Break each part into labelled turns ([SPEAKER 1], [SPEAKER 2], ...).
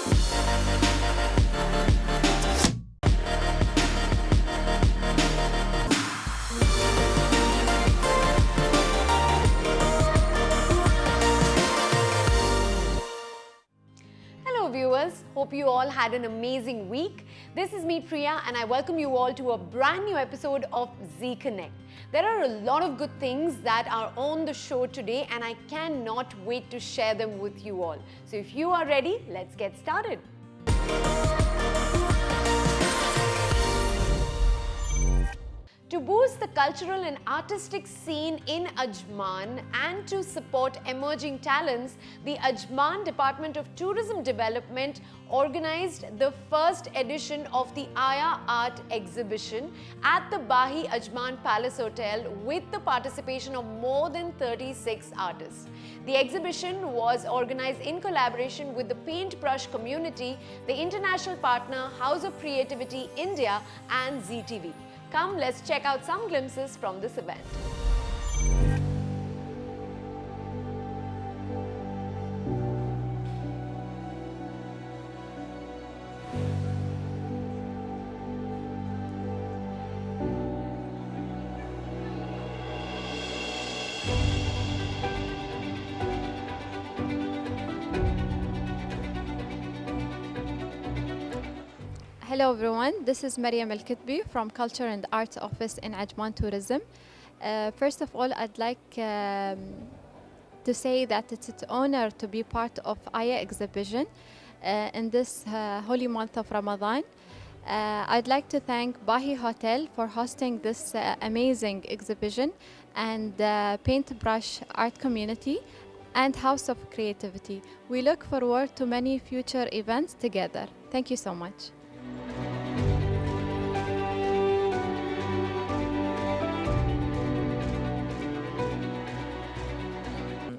[SPEAKER 1] Hello viewers, hope you all had an amazing week. This is me Priya and I welcome you all to a brand new episode of Zee Connect. There are a lot of good things that are on the show today and I cannot wait to share them with you all. So if you are ready, let's get started. To boost the cultural and artistic scene in Ajman and to support emerging talents, the Ajman Department of Tourism Development organized the first edition of the Ayah Art Exhibition at the Bahi Ajman Palace Hotel with the participation of more than 36 artists. The exhibition was organized in collaboration with the Paintbrush Community, the international partner House of Creativity India and ZeeTV. Come, let's check out some glimpses from this event.
[SPEAKER 2] Hello everyone, this is Mariam Al-Kitbi from Culture and Arts Office in Ajman Tourism. First of all, I'd like to say that it's an honor to be part of Ayah Exhibition in this holy month of Ramadan. I'd like to thank Bahi Hotel for hosting this amazing exhibition and Paintbrush Art Community and House of Creativity. We look forward to many future events together. Thank you so much.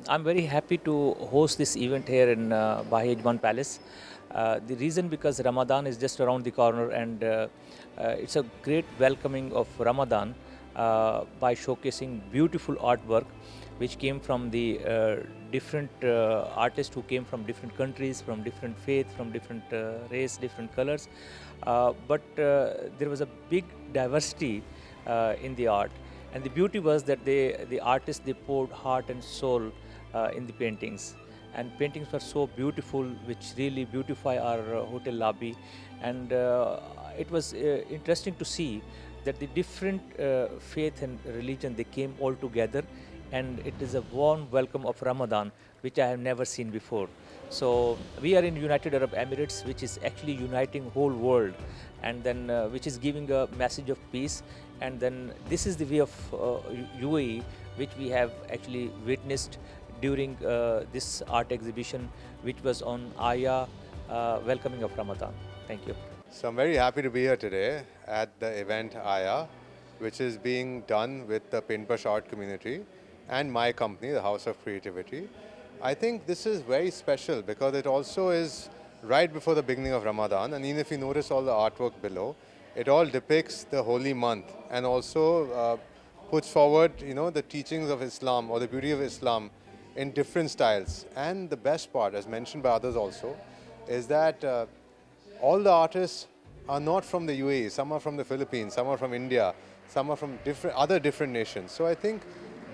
[SPEAKER 3] I'm very happy to host this event here in Bahi Ajman Palace. The reason because Ramadan is just around the corner and it's a great welcoming of Ramadan by showcasing beautiful artwork which came from the different artists who came from different countries, from different faith, from different race, different colors. But there was a big diversity in the art. And the beauty was that the artists, they poured heart and soul in the paintings. And paintings were so beautiful, which really beautify our hotel lobby. And it was interesting to see that the different faith and religion, they came all together. And it is a warm welcome of Ramadan, which I have never seen before. So we are in United Arab Emirates, which is actually uniting whole world, and then which is giving a message of peace. And then this is the way of UAE, which we have actually witnessed during this art exhibition, which was on Ayah welcoming of Ramadan. Thank you.
[SPEAKER 4] So I'm very happy to be here today at the event Ayah, which is being done with the Paintbrush Art Community and my company, the House of Creativity. I think this is very special because it also is right before the beginning of Ramadan, and even if you notice all the artwork below, it all depicts the holy month and also puts forward, the teachings of Islam or the beauty of Islam in different styles. And the best part, as mentioned by others also, is that all the artists are not from the UAE. Some are from the Philippines, some are from India, some are from other different nations. So I think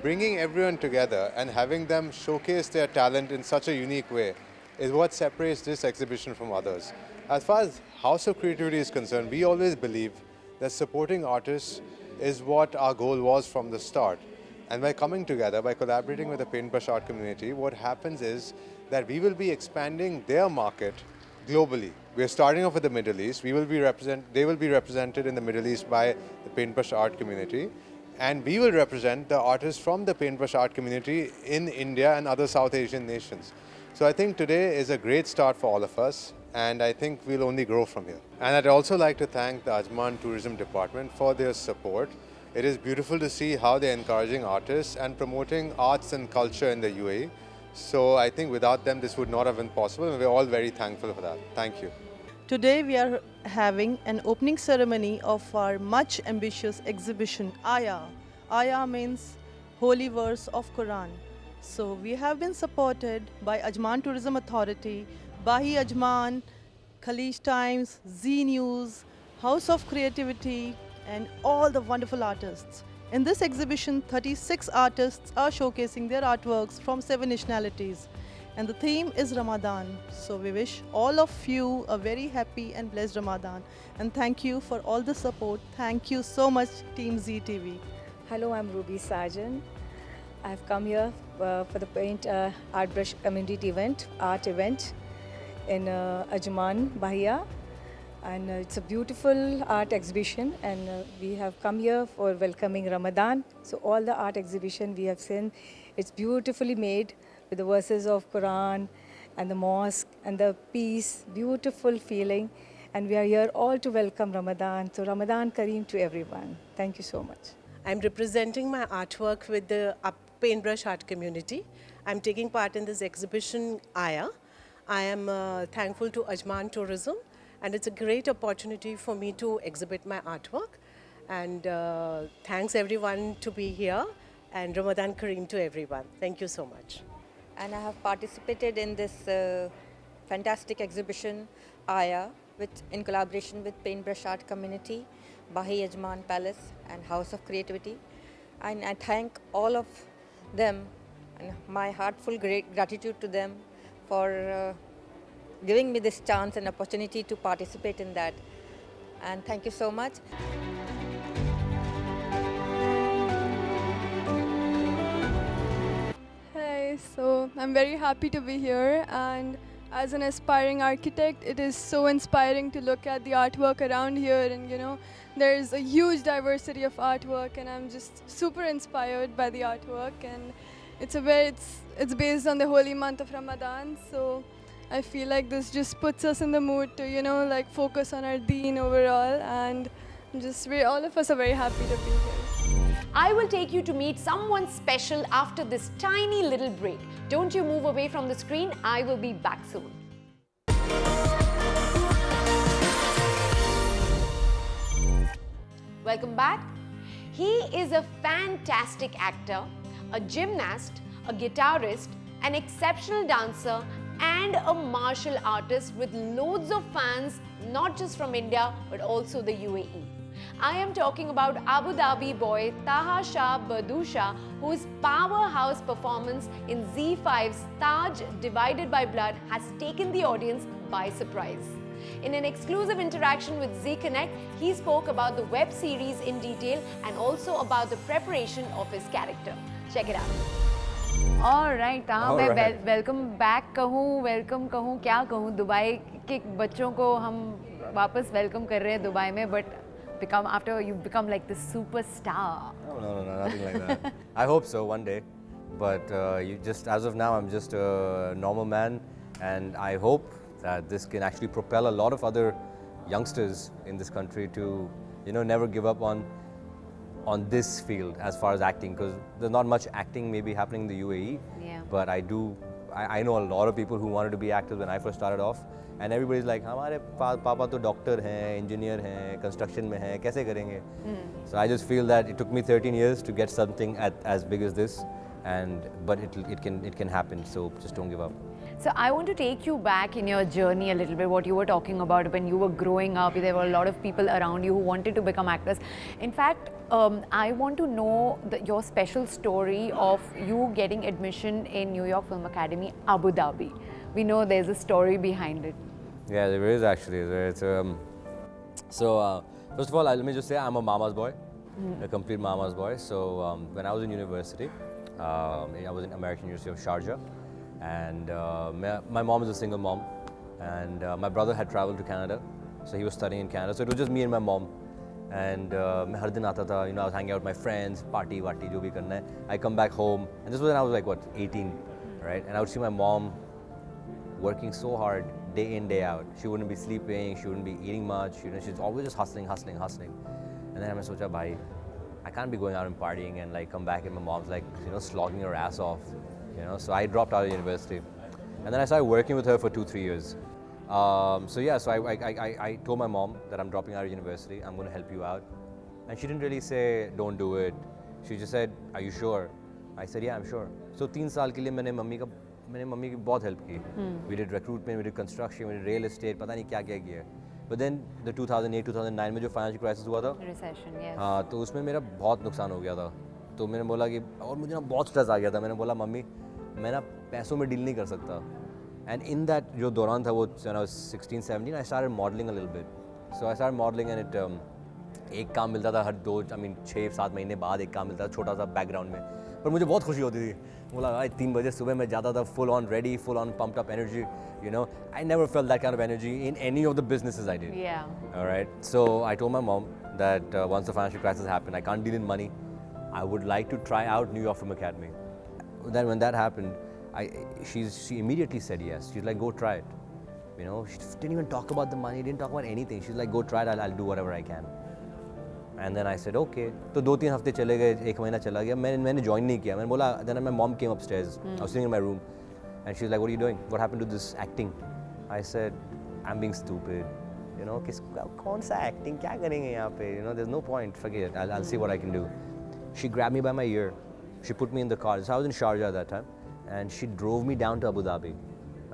[SPEAKER 4] bringing everyone together and having them showcase their talent in such a unique way is what separates this exhibition from others. As far as House of Creativity is concerned, we always believe that supporting artists is what our goal was from the start. And by coming together, by collaborating with the Paintbrush Art Community, what happens is that we will be expanding their market globally. We are starting off with the Middle East. They will be represented in the Middle East by the Paintbrush Art Community. And we will represent the artists from the Paintbrush Art Community in India and other South Asian nations. So I think today is a great start for all of us, and I think we'll only grow from here. And I'd also like to thank the Ajman Tourism Department for their support. It is beautiful to see how they're encouraging artists and promoting arts and culture in the UAE. So I think without them, this would not have been possible, and we're all very thankful for that. Thank you.
[SPEAKER 5] Today we are having an opening ceremony of our much ambitious exhibition, Ayah. Ayah means holy verse of Quran. So we have been supported by Ajman Tourism Authority, Bahi Ajman, Khalij Times, Zee News, House of Creativity, and all the wonderful artists. In this exhibition, 36 artists are showcasing their artworks from 7 nationalities. And the theme is Ramadan. So we wish all of you a very happy and blessed Ramadan. And thank you for all the support. Thank you so much, Team Zee TV.
[SPEAKER 6] Hello, I'm Ruby Sarjan. I've come here for the Paintbrush Community art event in Ajman, Bahia. And it's a beautiful art exhibition, and we have come here for welcoming Ramadan. So all the art exhibition we have seen, it's beautifully made with the verses of Quran and the mosque and the peace, beautiful feeling. And we are here all to welcome Ramadan. So Ramadan Kareem to everyone. Thank you so much.
[SPEAKER 7] I'm representing my artwork with the Paintbrush Art Community. I'm taking part in this exhibition, Ayah. I am thankful to Ajman Tourism, and it's a great opportunity for me to exhibit my artwork. And thanks everyone to be here, and Ramadan Kareem to everyone. Thank you so much.
[SPEAKER 8] And I have participated in this fantastic exhibition, Ayah, in collaboration with Paintbrush Art Community, Bahi Ajman Palace, and House of Creativity. And I thank all of them, and my heartful gratitude to them for giving me this chance and opportunity to participate in that. And thank you so much.
[SPEAKER 9] Hi, so I'm very happy to be here, and as an aspiring architect, it is so inspiring to look at the artwork around here, and there's a huge diversity of artwork, and I'm just super inspired by the artwork. And it's based on the holy month of Ramadan, so I feel like this just puts us in the mood to focus on our deen overall, and all of us are very happy to be here.
[SPEAKER 1] I will take you to meet someone special after this tiny little break. Don't you move away from the screen. I will be back soon. Welcome back. He is a fantastic actor, a gymnast, a guitarist, an exceptional dancer, and a martial artist with loads of fans, not just from India, but also the UAE. I am talking about Abu Dhabi boy Taaha Shah Badusha, whose powerhouse performance in ZEE5's Taj Divided by Blood has taken the audience by surprise. In an exclusive interaction with Zee Connect, he spoke about the web series in detail and also about the preparation of his character. Check it out. All right, Taha, मैं welcome back कहूँ, welcome कहूँ, क्या कहूँ, Dubai के बच्चों को हम वापस welcome कर रहे हैं दुबई में, but after you become like the superstar.
[SPEAKER 10] No, nothing like that. I hope so one day, but as of now, I'm just a normal man, and I hope that this can actually propel a lot of other youngsters in this country to, never give up on this field as far as acting, because there's not much acting maybe happening in the UAE.
[SPEAKER 1] Yeah.
[SPEAKER 10] But I know a lot of people who wanted to be actors when I first started off, and everybody's like, हमारे पापा तो doctor हैं, engineer हैं, construction में हैं, कैसे करेंगे? So I just feel that it took me 13 years to get something as big as this, but it can happen. So just don't give up.
[SPEAKER 1] So I want to take you back in your journey a little bit, what you were talking about when you were growing up. There were a lot of people around you who wanted to become actors. In fact, I want to know your special story of you getting admission in New York Film Academy, Abu Dhabi. We know there's a story behind it.
[SPEAKER 10] Yeah, there is actually. So first of all, let me just say I'm a mama's boy, a complete mama's boy. So when I was in university, I was in American University of Sharjah. And my mom is a single mom, and my brother had traveled to Canada, so he was studying in Canada. So it was just me and my mom. And मैं हर दिन आता था, I was hanging out with my friends, party, जो भी करना है. I come back home, and this was when I was like 18, right? And I would see my mom working so hard, day in, day out. She wouldn't be sleeping, she wouldn't be eating much. She's always just hustling. And then I socha, bhai, I can't be going out and partying and come back and my mom's slogging her ass off. So I dropped out of university, and then I started working with her for 2-3 years. So I told my mom that I'm dropping out of university, I'm going to help you out. And she didn't really say, don't do it. She just said, are you sure? I said, yeah, I'm sure. So 3 साल के लिए मैंने मैंने mummy की बहुत help की. We did recruitment, we did construction, we did real estate, पता नहीं क्या क्या किया. But then the 2008-2009 में जो financial crisis हुआ था,
[SPEAKER 1] Recession, yes.
[SPEAKER 10] हाँ, तो उसमें मेरा बहुत नुकसान हो गया था. तो मैंने बोला कि और मुझे ना बहुत स्ट्रेस आ गया था. मैंने बोला मम्मी मैं ना पैसों में डील नहीं कर सकता. And in that जो दौरान था वो when I was 16-17 I started modeling a little bit. So I started modeling and it एक काम मिलता था हर 6-7 महीने बाद एक काम मिलता था छोटा सा बैकग्राउंड में. पर मुझे बहुत खुशी होती थी. बोला भाई 3 बजे सुबह मैं जाता था full on ready, full on pumped up energy. You know, I never felt that kind of energy in any of the businesses I did.
[SPEAKER 1] Yeah.
[SPEAKER 10] All right. So I told my mom that once the financial crisis happened, I can't deal in money. I would like to try out New York Film Academy. Then when that happened, she immediately said yes. She's like, go try it. You know, she didn't even talk about the money, didn't talk about anything. She's like, go try it, I'll do whatever I can. And then I said, okay. तो 2-3 हफ्ते चले गए, 1 महीना चला गया. मैंने join नहीं किया. मैंने बोला, then my mom came upstairs. I was sitting in my room. And she's like, what are you doing? What happened to this acting? I said, I'm being stupid. You know, कौन सा acting? क्या करेंगे यहाँ पे? You know, there's no point. Forget it. I'll see what I can do. She grabbed me by my ear. She put me in the car. So I was in Sharjah at that time. And she drove me down to Abu Dhabi.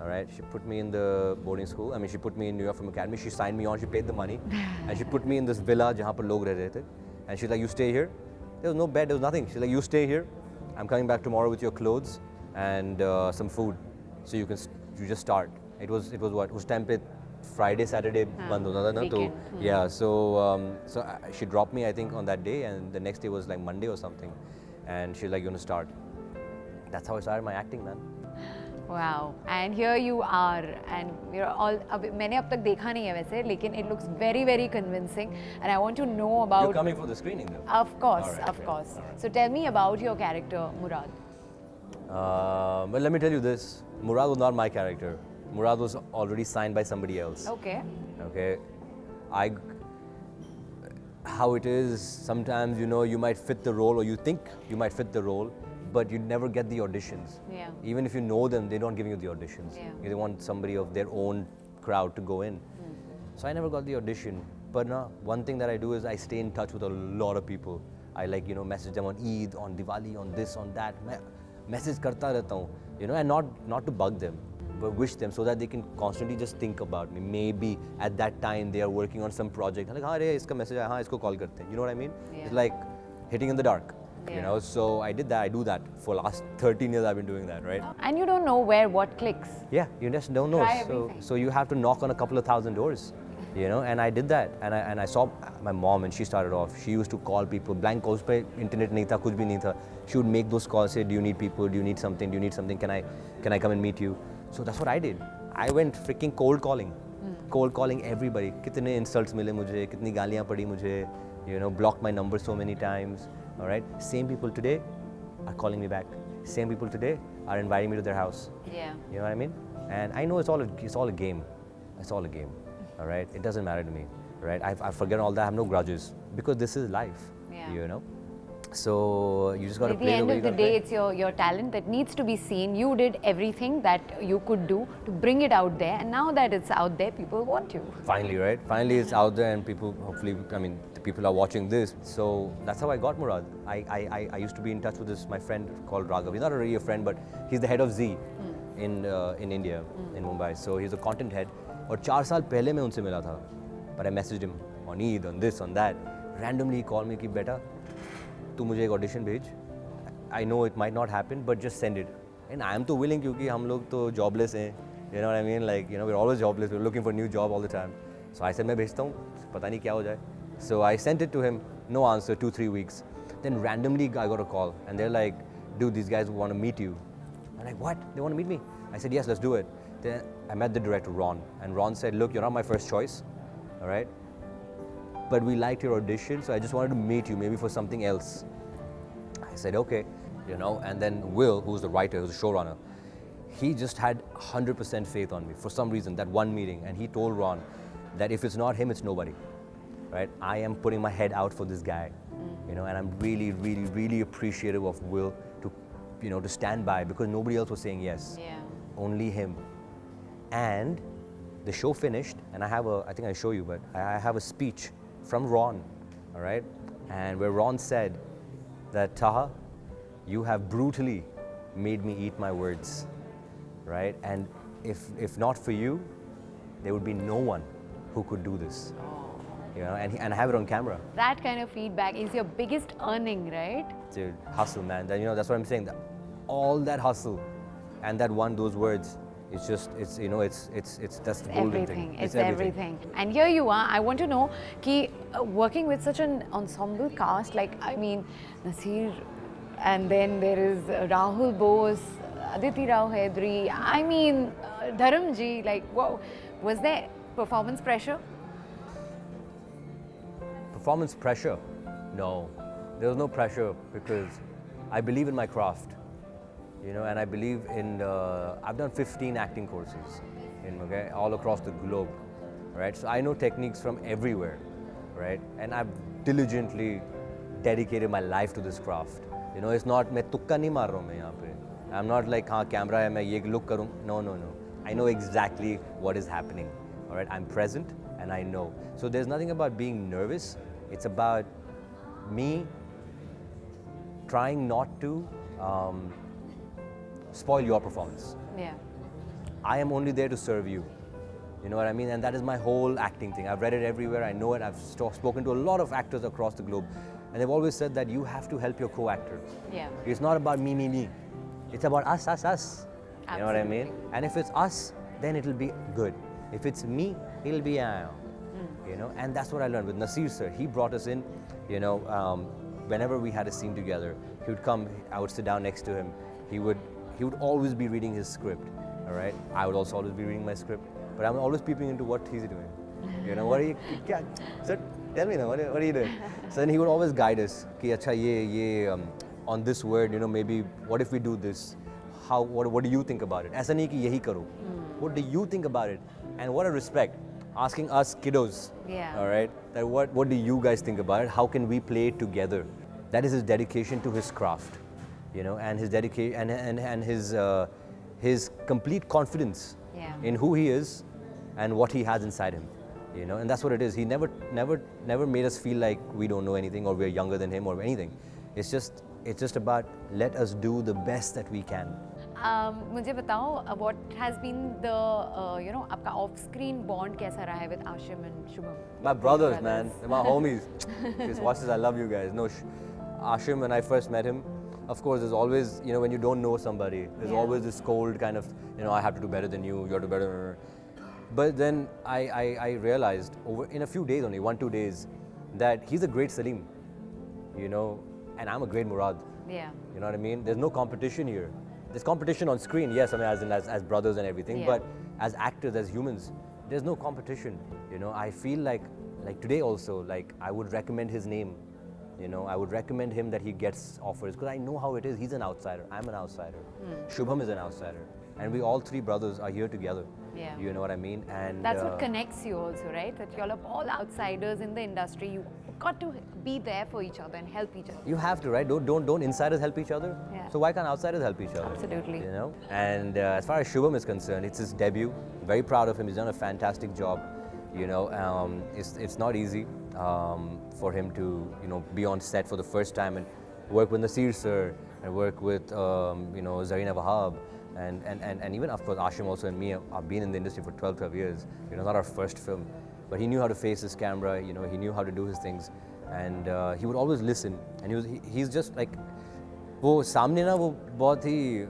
[SPEAKER 10] All right, she put me in the boarding school. I mean, she put me in New York Film Academy. She signed me on. She paid the money, and she put me in this villa जहाँ पर लोग रह रहे थे. And she's like, "You stay here." There was no bed. There was nothing. She's like, "You stay here. I'm coming back tomorrow with your clothes and some food, so you just start." It was what? उस time पे Friday, Saturday बंद होता था ना तो yeah. So she dropped me I think on that day, and the next day was like Monday or something, and she's like, "You're gonna start." That's how I started my acting, man.
[SPEAKER 1] Wow, and here you are, and we're all. मैंने अब तक देखा नहीं है वैसे, लेकिन it looks very, very convincing, and I want to know about.
[SPEAKER 10] You're coming for the screening, though.
[SPEAKER 1] Of course,
[SPEAKER 10] right,
[SPEAKER 1] of course. So tell me about your character, Murad.
[SPEAKER 10] Well, let me tell you this: Murad was not my character. Murad was already signed by somebody else.
[SPEAKER 1] Okay.
[SPEAKER 10] Okay. How it is, sometimes, you know, you might fit the role, or you think you might fit the role, but you never get the auditions.
[SPEAKER 1] Yeah.
[SPEAKER 10] Even if you know them, they don't give you the auditions.
[SPEAKER 1] Yeah.
[SPEAKER 10] They want somebody of their own crowd to go in. So I never got the audition. But no, one thing that I do is I stay in touch with a lot of people. I message them on Eid, on Diwali, on this, on that. Message karta rehta hu, you know, and not to bug them, but wish them so that they can constantly just think about me. Maybe at that time they are working on some project. Like, हाँ रे इसका message आया, हाँ इसको call करते हैं. You know what I mean?
[SPEAKER 1] Yeah.
[SPEAKER 10] It's like hitting in the dark.
[SPEAKER 1] Yeah.
[SPEAKER 10] You know, so I did that. I do that for last 13 years. I've been doing that, right?
[SPEAKER 1] And you don't know where what clicks.
[SPEAKER 10] Yeah, you just don't know.
[SPEAKER 1] Try everything.
[SPEAKER 10] So you have to knock on a couple of thousand doors, you know. And I did that. And I saw my mom, and she started off. She used to call people. Blank calls पे internet नहीं था, कुछ भी नहीं था. She would make those calls, say, do you need people? Do you need something? Do you need something? Can I come and meet you? So that's what I did. I went freaking cold calling. Cold calling everybody. कितने insults मिले मुझे, कितनी गालियाँ पड़ी मुझे. You know, blocked my number so many times. All right. Same people today are calling me back. Same people today are inviting me to their house.
[SPEAKER 1] Yeah.
[SPEAKER 10] You know what I mean? And I know it's all a game. It's all a game. All right. It doesn't matter to me. Right. I forget all that. I have no grudges because this is life.
[SPEAKER 1] Yeah.
[SPEAKER 10] You know. So you just got to play the way you
[SPEAKER 1] At the end of the day, it's your talent that needs to be seen. You did everything that you could do to bring it out there, and now that it's out there, people want you.
[SPEAKER 10] Finally, right? Finally, it's out there, and people, hopefully, I mean, the people are watching this. So that's how I got Murad. I used to be in touch with my friend called Raghav. He's not really a friend, but he's the head of Zee in India, in Mumbai. So he's a content head. और 4 साल पहले मैं उनसे मिला था. But I messaged him on Eid, on this, on that. Randomly, he called me कि बेटा तू मुझे एक ऑडिशन भेज. I know it might not happen, but just send it. And I am too willing क्योंकि हम लोग तो jobless हैं. You know what I mean? Like, you know, we're always jobless. We're looking for a new job all the time. So I said मैं भेजता हूँ. पता नहीं क्या हो जाए. So I sent it to him. No answer. 2-3 weeks. Then randomly I got a call, and they're like, "Dude, these guys want to meet you." I'm like, "What? They want to meet me?" I said, "Yes, let's do it." Then I met the director Ron, and Ron said, "Look, you're not my first choice, all right? But we liked your audition, so I just wanted to meet you, maybe for something else." I said, "Okay," you know. And then Will, who's the writer, who's the showrunner, he just had 100% faith on me for some reason. That one meeting, and he told Ron that if it's not him, it's nobody, right? I am putting my head out for this guy, you know, and I'm really, really, really appreciative of Will to, you know, to stand by because nobody else was saying yes.
[SPEAKER 1] Yeah.
[SPEAKER 10] Only him. And the show finished, and I think I show you, but I have a speech from Ron, all right? And where Ron said that, "Taha, you have brutally made me eat my words. right? And if not for you, there would be no one who could do this. You know, and have it on camera.
[SPEAKER 1] That kind of feedback is your biggest earning, right?
[SPEAKER 10] Dude, hustle, man. You know, that's what I'm saying. All that hustle, and those words. It's just, that's the golden thing.
[SPEAKER 1] It's everything. And here you are. I want to know, ki, working with such an ensemble cast, like, I mean, Nasir, and then there is Rahul Bose, Aditi Rao Hedri, I mean, Dharamji, like, wow. Was there performance pressure?
[SPEAKER 10] Performance pressure? No. There was no pressure because I believe in my craft. You know, and I believe in, I've done 15 acting courses all across the globe, right? So I know techniques from everywhere, right? And I've diligently dedicated my life to this craft. You know, it's not, मैं तुक्का नहीं मार रहा हूँ मैं यहाँ पे. I'm not like, हाँ camera है मैं ये look करूँ. No. I know exactly what is happening, all right? I'm present and I know. So there's nothing about being nervous. It's about me trying not to spoil your performance.
[SPEAKER 1] Yeah.
[SPEAKER 10] I am only there to serve you. You know what I mean? And that is my whole acting thing. I've read it everywhere. I know it. I've spoken to a lot of actors across the globe. And they've always said that you have to help your co-actor.
[SPEAKER 1] Yeah.
[SPEAKER 10] It's not about me. It's about us.
[SPEAKER 1] Absolutely.
[SPEAKER 10] You know what I mean? And if it's us, then it'll be good. If it's me, it'll be you know, and that's what I learned with Nasir sir. He brought us in, you know, whenever we had a scene together, he would come, I would sit down next to him. He would always be reading his script, all right? I would also always be reading my script, but I'm always peeping into what he's doing. You know, what are you, sir, tell me now, what are you doing? So then he would always guide us, ki acha ye on this word, you know, maybe what if we do this? What do you think about it? Aisa nahi ki yahi karo. What do you think about it? And what a respect, asking us kiddos, all right, that what do you guys think about it? How can we play it together? That is his dedication to his craft. You know, and his dedication and his complete confidence in who he is and what he has inside him. You know, and that's what it is. He never made us feel like we don't know anything or we're younger than him or anything. It's just about let us do the best that we can.
[SPEAKER 1] मुझे बताओ, what has been the आपका off-screen bond कैसा रहा है with Ashim and Shubham?
[SPEAKER 10] My brothers, man, they're my homies. Just watch this. I love you guys. No, Ashim, when I first met him. Of course, there's always, you know, when you don't know somebody, there's always this cold kind of, you know, I have to do better than you, you have to do better. But then I realized in a few days only, 1-2 days, that he's a great Salim, you know, and I'm a great Murad.
[SPEAKER 1] Yeah.
[SPEAKER 10] You know what I mean? There's no competition here. There's competition on screen, yes, I mean, as brothers and everything, but as actors, as humans, there's no competition. You know, I feel like today also, like I would recommend his name. You know, I would recommend him that he gets offers because I know how it is. He's an outsider. I'm an outsider. Shubham is an outsider. And we all three brothers are here together.
[SPEAKER 1] Yeah.
[SPEAKER 10] You know what I mean? And
[SPEAKER 1] that's what connects you also, right? That you're all outsiders in the industry. You got to be there for each other and help each other.
[SPEAKER 10] You have to, right? Don't insiders help each other?
[SPEAKER 1] Yeah.
[SPEAKER 10] So why can't outsiders help each other?
[SPEAKER 1] Absolutely.
[SPEAKER 10] You know? And as far as Shubham is concerned, it's his debut. Very proud of him. He's done a fantastic job. You know, it's not easy for him to, you know, be on set for the first time and work with Nasir sir and work with, you know, Zarina Wahab and even, of course, Ashim also and me have been in the industry for 12 years. You know, not our first film, but he knew how to face his camera, you know, he knew how to do his things, and he would always listen, and he's just like, वो सामने ना वो बहुत ही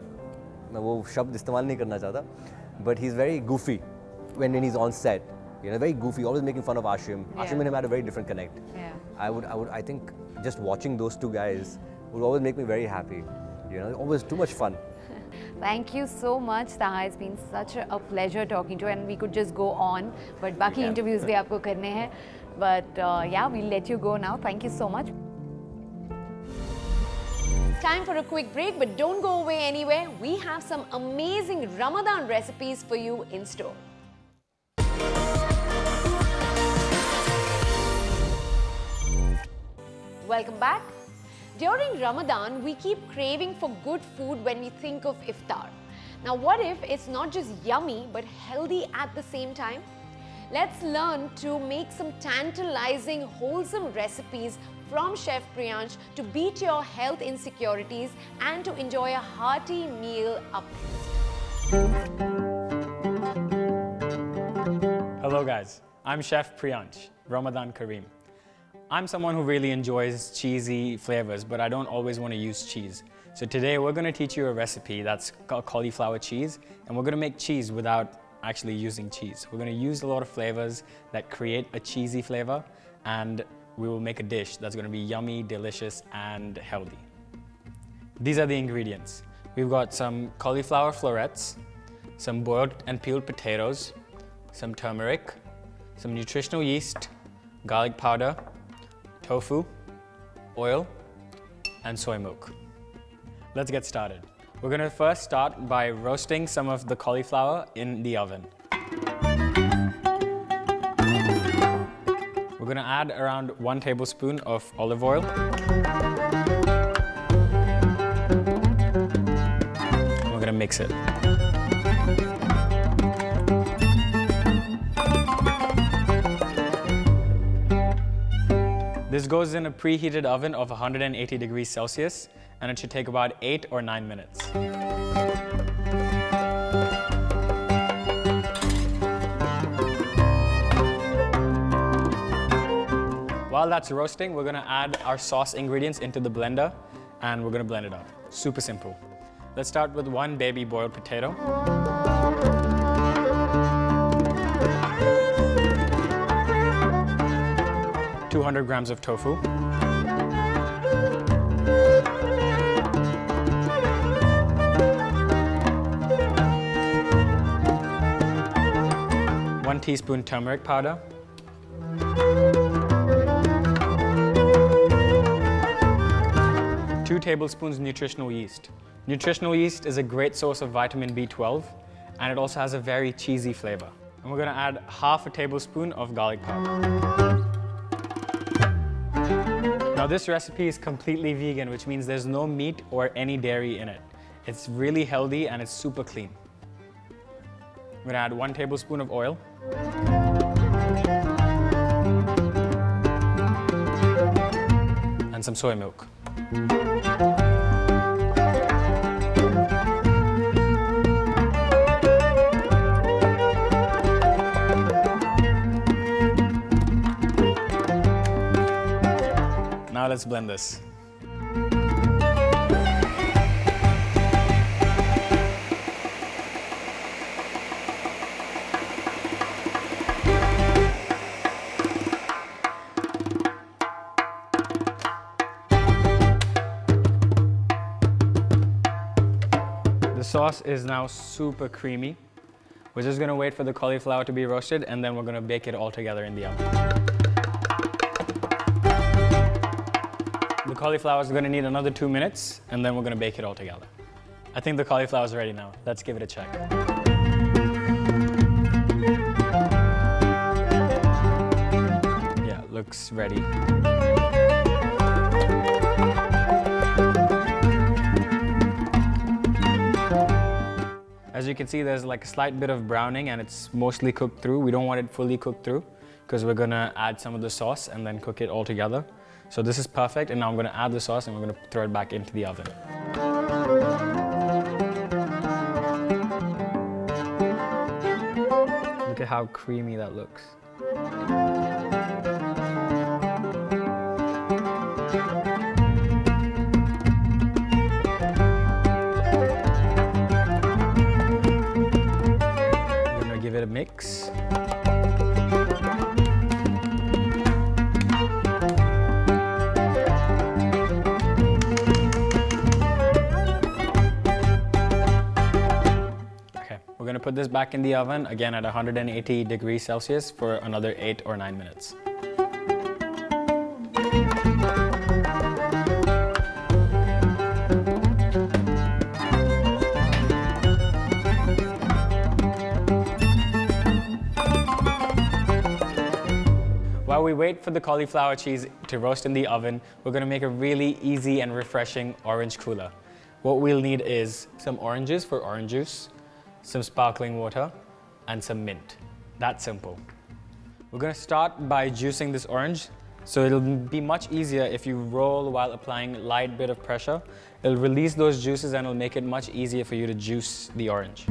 [SPEAKER 10] मैं वो शब्द इस्तेमाल नहीं करना चाहता, but he's very goofy when he's on set. You know, very goofy, always making fun of Ashim.
[SPEAKER 1] Yeah.
[SPEAKER 10] Ashim and him had a very different connect.
[SPEAKER 1] Yeah.
[SPEAKER 10] I think just watching those two guys would always make me very happy. You know, always too much fun.
[SPEAKER 1] Thank you so much, Taha. It's been such a pleasure talking to you, and we could just go on, but बाकी interviews भी आपको करने हैं. But yeah, we'll let you go now. Thank you so much. Time for a quick break, but don't go away anywhere. We have some amazing Ramadan recipes for you in store. Welcome back. During Ramadan, we keep craving for good food when we think of Iftar. Now, what if it's not just yummy but healthy at the same time? Let's learn to make some tantalizing, wholesome recipes from Chef Priyansh to beat your health insecurities and to enjoy a hearty meal up close.
[SPEAKER 11] Hello guys, I'm Chef Priyansh, Ramadan Kareem. I'm someone who really enjoys cheesy flavors, but I don't always want to use cheese. So today we're going to teach you a recipe that's called cauliflower cheese, and we're going to make cheese without actually using cheese. We're going to use a lot of flavors that create a cheesy flavor, and we will make a dish that's going to be yummy, delicious, and healthy. These are the ingredients. We've got some cauliflower florets, some boiled and peeled potatoes, some turmeric, some nutritional yeast, garlic powder, tofu, oil, and soy milk. Let's get started. We're going to first start by roasting some of the cauliflower in the oven. We're going to add around 1 tablespoon of olive oil. We're going to mix it. This goes in a preheated oven of 180 degrees Celsius, and it should take about 8 or 9 minutes. While that's roasting, we're gonna add our sauce ingredients into the blender, and we're gonna blend it up. Super simple. Let's start with 1 baby boiled potato. 200 grams of tofu. 1 teaspoon turmeric powder. 2 tablespoons nutritional yeast. Nutritional yeast is a great source of vitamin B12, and it also has a very cheesy flavor. And we're gonna add half a tablespoon of garlic powder. Now this recipe is completely vegan, which means there's no meat or any dairy in it. It's really healthy and it's super clean. I'm gonna add 1 tablespoon of oil. And some soy milk. Now let's blend this. The sauce is now super creamy. We're just gonna wait for the cauliflower to be roasted, and then we're gonna bake it all together in the oven. The cauliflower is going to need another 2 minutes, and then we're going to bake it all together. I think the cauliflower is ready now. Let's give it a check. Yeah, looks ready. As you can see, there's like a slight bit of browning, and it's mostly cooked through. We don't want it fully cooked through because we're going to add some of the sauce and then cook it all together. So this is perfect, and now I'm going to add the sauce and we're going to throw it back into the oven. Look at how creamy that looks. I'm going to give it a mix. We're going to put this back in the oven, again at 180 degrees Celsius for another 8 or 9 minutes. While we wait for the cauliflower cheese to roast in the oven, we're going to make a really easy and refreshing orange cooler. What we'll need is some oranges for orange juice, some sparkling water, and some mint. That simple. We're going to start by juicing this orange So it'll be much easier if you roll while applying light bit of pressure. It'll release those juices and it'll make it much easier for you to juice the orange.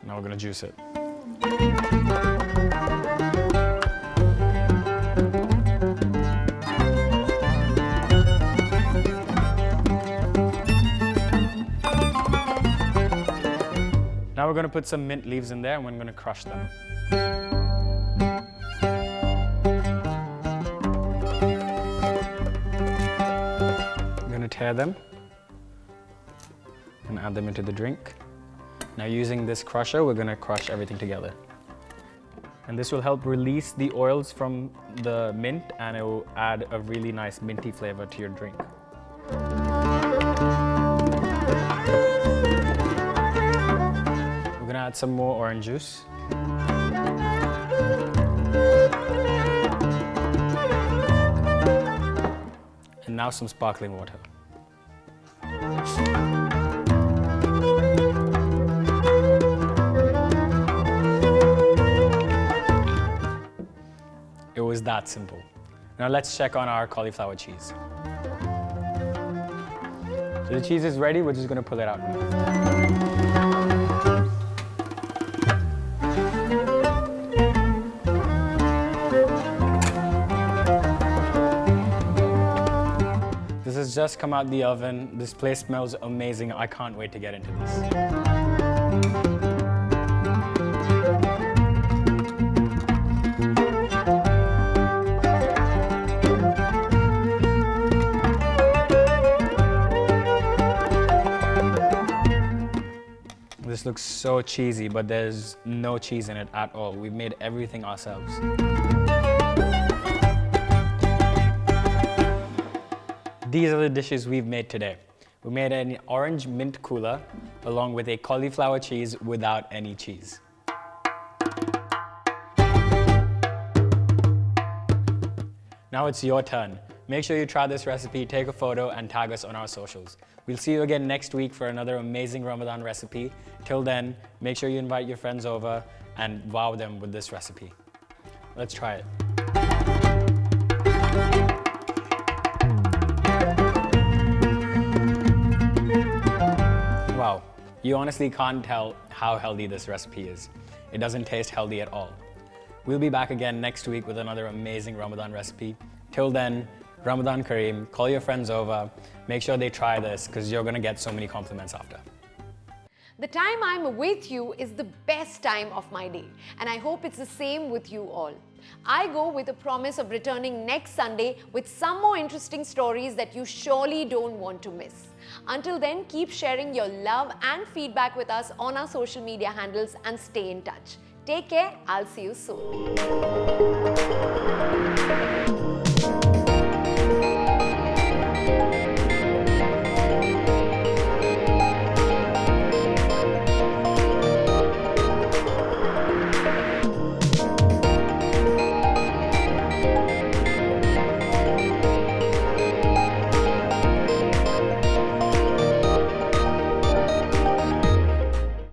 [SPEAKER 11] Now we're gonna juice it. Now we're going to put some mint leaves in there and we're going to crush them. I'm going to tear them and add them into the drink. Now using this crusher, we're going to crush everything together. And this will help release the oils from the mint and it will add a really nice minty flavor to your drink. We're gonna add some more orange juice. And now some sparkling water. It was that simple. Now let's check on our cauliflower cheese. So the cheese is ready, we're just gonna pull it out now. This has just come out the oven. This place smells amazing. I can't wait to get into this. This looks so cheesy, but there's no cheese in it at all. We've made everything ourselves. These are the dishes we've made today. We made an orange mint cooler along with a cauliflower cheese without any cheese. Now it's your turn. Make sure you try this recipe, take a photo, and tag us on our socials. We'll see you again next week for another amazing Ramadan recipe. Till then, make sure you invite your friends over and wow them with this recipe. Let's try it. Wow, you honestly can't tell how healthy this recipe is. It doesn't taste healthy at all. We'll be back again next week with another amazing Ramadan recipe. Till then, Ramadan Kareem, call your friends over, make sure they try this because you're gonna get so many compliments after.
[SPEAKER 1] The time I'm with you is the best time of my day, and I hope it's the same with you all. I go with a promise of returning next Sunday with some more interesting stories that you surely don't want to miss. Until then, keep sharing your love and feedback with us on our social media handles and stay in touch. Take care, I'll see you soon.